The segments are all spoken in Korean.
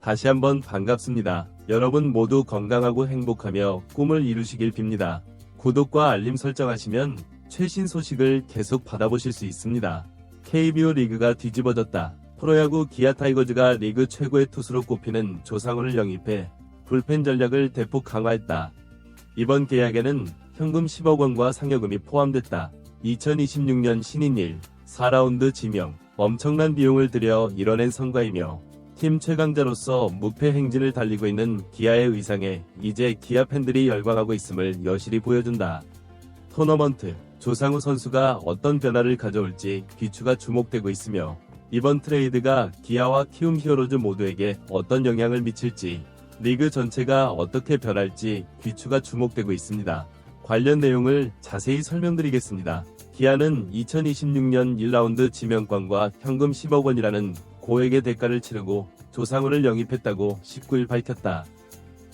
다시 한번 반갑습니다. 여러분 모두 건강하고 행복하며 꿈을 이루시길 빕니다. 구독과 알림 설정하시면 최신 소식을 계속 받아보실 수 있습니다. KBO 리그가 뒤집어졌다. 프로야구 기아 타이거즈가 리그 최고의 투수로 꼽히는 조상우를 영입해 불펜 전략을 대폭 강화했다. 이번 계약에는 현금 10억 원과 상여금이 포함됐다. 2026년 신인 4라운드 지명, 엄청난 비용을 들여 이뤄낸 성과이며 팀 최강자로서 무패 행진을 달리고 있는 기아의 의상에 이제 기아 팬들이 열광하고 있음을 여실히 보여준다. 토너먼트, 조상우 선수가 어떤 변화를 가져올지 귀추가 주목되고 있으며 이번 트레이드가 기아와 키움 히어로즈 모두에게 어떤 영향을 미칠지, 리그 전체가 어떻게 변할지 귀추가 주목되고 있습니다. 관련 내용을 자세히 설명드리겠습니다. 기아는 2026년 1라운드 지명권과 현금 10억 원이라는 고액의 대가를 치르고 조상우를 영입했다고 19일 밝혔다.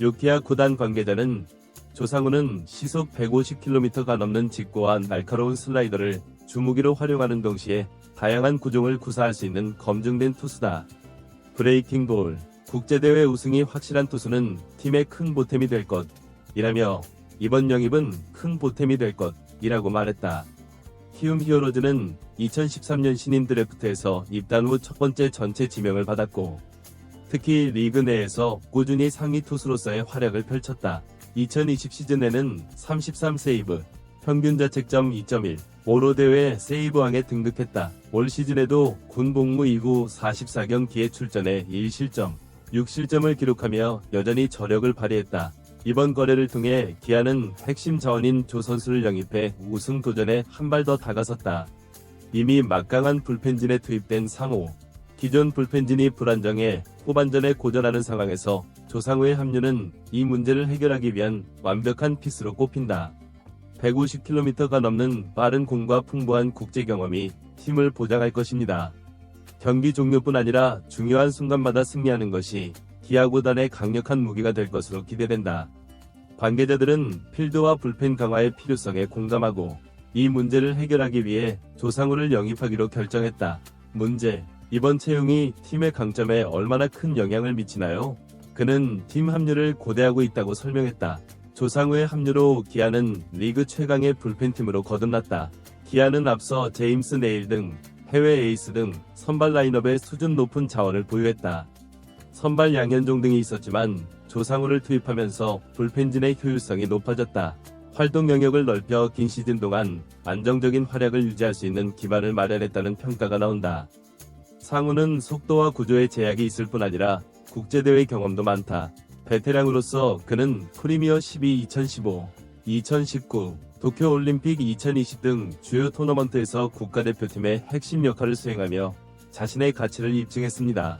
요키아 구단 관계자는 조상우는 시속 150km가 넘는 직구와 날카로운 슬라이더를 주무기로 활용하는 동시에 다양한 구종을 구사할 수 있는 검증된 투수다. 브레이킹 볼, 국제대회 우승이 확실한 투수는 팀의 큰 보탬이 될 것이라며 이번 영입은 큰 보탬이 될 것이라고 말했다. 키움 히어로즈는 2013년 신인 드래프트에서 입단 후 첫 번째 전체 지명을 받았고 특히 리그 내에서 꾸준히 상위 투수로서의 활약을 펼쳤다. 2020 시즌에는 33세이브, 평균 자책점 2.1, 5로 대회 세이브왕에 등극했다. 올 시즌에도 군 복무 이후 44경기에 출전해 1실점, 6실점을 기록하며 여전히 저력을 발휘했다. 이번 거래를 통해 기아는 핵심 자원인 조 선수를 영입해 우승 도전에 한 발 더 다가섰다. 이미 막강한 불펜진에 투입된 상호, 기존 불펜진이 불안정해 후반전에 고전하는 상황에서 조상우의 합류는 이 문제를 해결하기 위한 완벽한 피스로 꼽힌다. 150km가 넘는 빠른 공과 풍부한 국제 경험이 팀을 보장할 것입니다. 경기 종료뿐 아니라 중요한 순간마다 승리하는 것이 기아 구단의 강력한 무기가 될 것으로 기대된다. 관계자들은 필드와 불펜 강화의 필요성에 공감하고 이 문제를 해결하기 위해 조상우를 영입하기로 결정했다. 문제, 이번 채용이 팀의 강점에 얼마나 큰 영향을 미치나요? 그는 팀 합류를 고대하고 있다고 설명했다. 조상우의 합류로 기아는 리그 최강의 불펜팀으로 거듭났다. 기아는 앞서 제임스 네일 등 해외 에이스 등 선발 라인업에 수준 높은 자원을 보유했다. 선발 양현종 등이 있었지만 조상우를 투입하면서 불펜진의 효율성이 높아졌다. 활동 영역을 넓혀 긴 시즌 동안 안정적인 활약을 유지할 수 있는 기반을 마련했다는 평가가 나온다. 상우는 속도와 구조에 제약이 있을 뿐 아니라 국제대회 경험도 많다. 베테랑으로서 그는 프리미어 12 2015, 2019, 도쿄올림픽 2020 등 주요 토너먼트에서 국가대표팀의 핵심 역할을 수행하며 자신의 가치를 입증했습니다.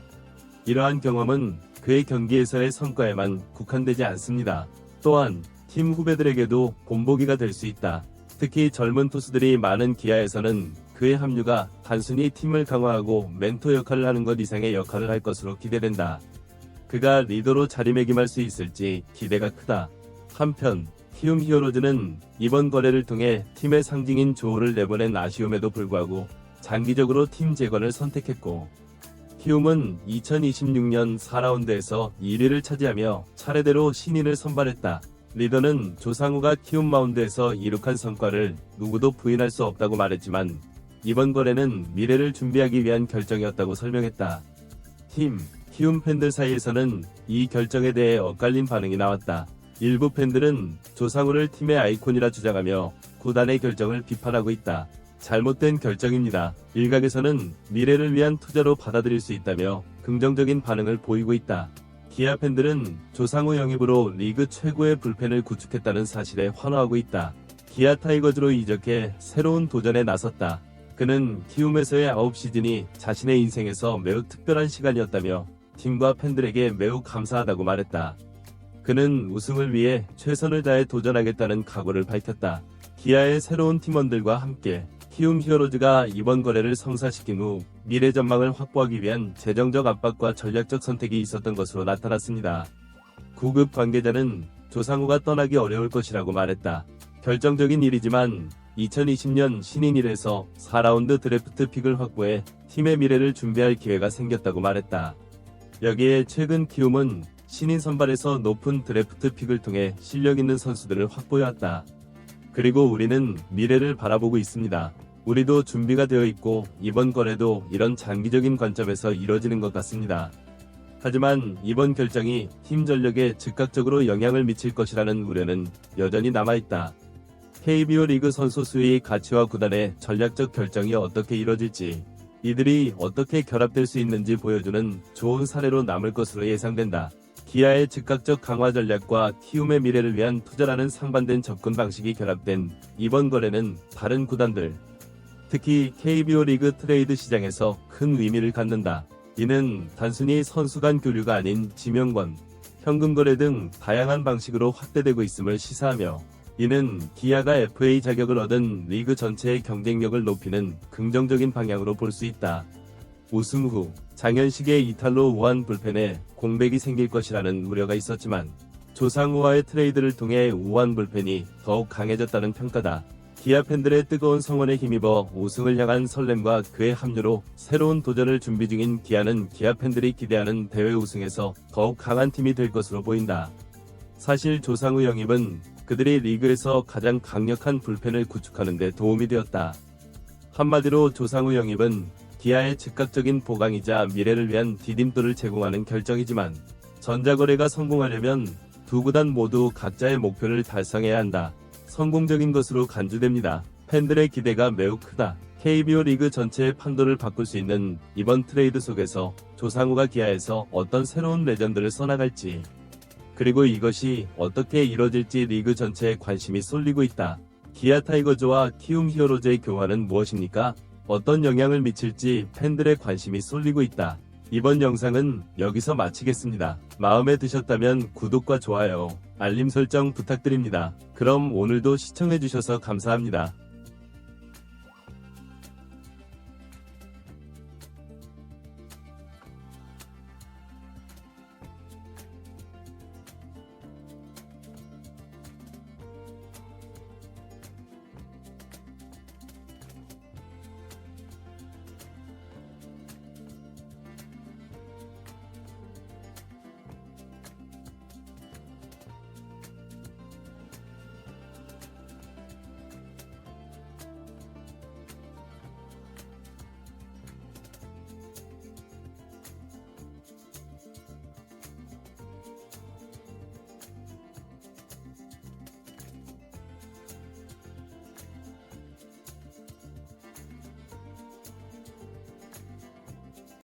이러한 경험은 그의 경기에서의 성과에만 국한되지 않습니다. 또한 팀 후배들에게도 본보기가 될 수 있다. 특히 젊은 투수들이 많은 기아에서는 그의 합류가 단순히 팀을 강화하고 멘토 역할을 하는 것 이상의 역할을 할 것으로 기대된다. 그가 리더로 자리매김할 수 있을지 기대가 크다. 한편 키움 히어로즈는 이번 거래를 통해 팀의 상징인 조호를 내보낸 아쉬움에도 불구하고 장기적으로 팀 재건을 선택했고 키움은 2026년 4라운드에서 1위를 차지하며 차례대로 신인을 선발했다. 리더는 조상우가 키움 마운드에서 이룩한 성과를 누구도 부인할 수 없다고 말했지만 이번 거래는 미래를 준비하기 위한 결정이었다고 설명했다. 키움 팬들 사이에서는 이 결정에 대해 엇갈린 반응이 나왔다. 일부 팬들은 조상우를 팀의 아이콘이라 주장하며 구단의 결정을 비판하고 있다. 잘못된 결정입니다. 일각에서는 미래를 위한 투자로 받아들일 수 있다며 긍정적인 반응을 보이고 있다. 기아 팬들은 조상우 영입으로 리그 최고의 불펜을 구축했다는 사실에 환호하고 있다. 기아 타이거즈로 이적해 새로운 도전에 나섰다. 그는 키움에서의 9시즌이 자신의 인생에서 매우 특별한 시간이었다며 팀과 팬들에게 매우 감사하다고 말했다. 그는 우승을 위해 최선을 다해 도전하겠다는 각오를 밝혔다. 기아의 새로운 팀원들과 함께 키움 히어로즈가 이번 거래를 성사시킨 후 미래 전망을 확보하기 위한 재정적 압박과 전략적 선택이 있었던 것으로 나타났습니다. 9급 관계자는 조상우가 떠나기 어려울 것이라고 말했다. 결정적인 일이지만 2020년 신인 1에서 4라운드 드래프트 픽을 확보해 팀의 미래를 준비할 기회가 생겼다고 말했다. 여기에 최근 키움은 신인 선발에서 높은 드래프트 픽을 통해 실력 있는 선수들을 확보해왔다. 그리고 우리는 미래를 바라보고 있습니다. 우리도 준비가 되어 있고 이번 거래도 이런 장기적인 관점에서 이뤄지는 것 같습니다. 하지만 이번 결정이 팀 전력에 즉각적으로 영향을 미칠 것이라는 우려는 여전히 남아있다. KBO 리그 선수 수의 가치와 구단의 전략적 결정이 어떻게 이뤄질지, 이들이 어떻게 결합될 수 있는지 보여주는 좋은 사례로 남을 것으로 예상된다. 기아의 즉각적 강화 전략과 키움의 미래를 위한 투자라는 상반된 접근 방식이 결합된 이번 거래는 다른 구단들, 특히 KBO 리그 트레이드 시장에서 큰 의미를 갖는다. 이는 단순히 선수 간 교류가 아닌 지명권, 현금 거래 등 다양한 방식으로 확대되고 있음을 시사하며, 이는 기아가 FA 자격을 얻은 리그 전체의 경쟁력을 높이는 긍정적인 방향으로 볼 수 있다. 우승 후 장현식의 이탈로 우한 불펜에 공백이 생길 것이라는 우려가 있었지만 조상우와의 트레이드를 통해 우한 불펜이 더욱 강해졌다는 평가다. 기아 팬들의 뜨거운 성원에 힘입어 우승을 향한 설렘과 그의 합류로 새로운 도전을 준비 중인 기아는 기아 팬들이 기대하는 대회 우승에서 더욱 강한 팀이 될 것으로 보인다. 사실 조상우 영입은 그들이 리그에서 가장 강력한 불펜을 구축하는 데 도움이 되었다. 한마디로 조상우 영입은 기아의 즉각적인 보강이자 미래를 위한 디딤돌을 제공하는 결정이지만, 전자거래가 성공하려면 두 구단 모두 각자의 목표를 달성해야 한다. 성공적인 것으로 간주됩니다. 팬들의 기대가 매우 크다. KBO 리그 전체의 판도를 바꿀 수 있는 이번 트레이드 속에서 조상우가 기아에서 어떤 새로운 레전드를 써나갈지, 그리고 이것이 어떻게 이뤄질지 리그 전체에 관심이 쏠리고 있다. 기아 타이거즈와 키움 히어로즈의 교환은 무엇입니까? 어떤 영향을 미칠지 팬들의 관심이 쏠리고 있다. 이번 영상은 여기서 마치겠습니다. 마음에 드셨다면 구독과 좋아요, 알림 설정 부탁드립니다. 그럼 오늘도 시청해주셔서 감사합니다.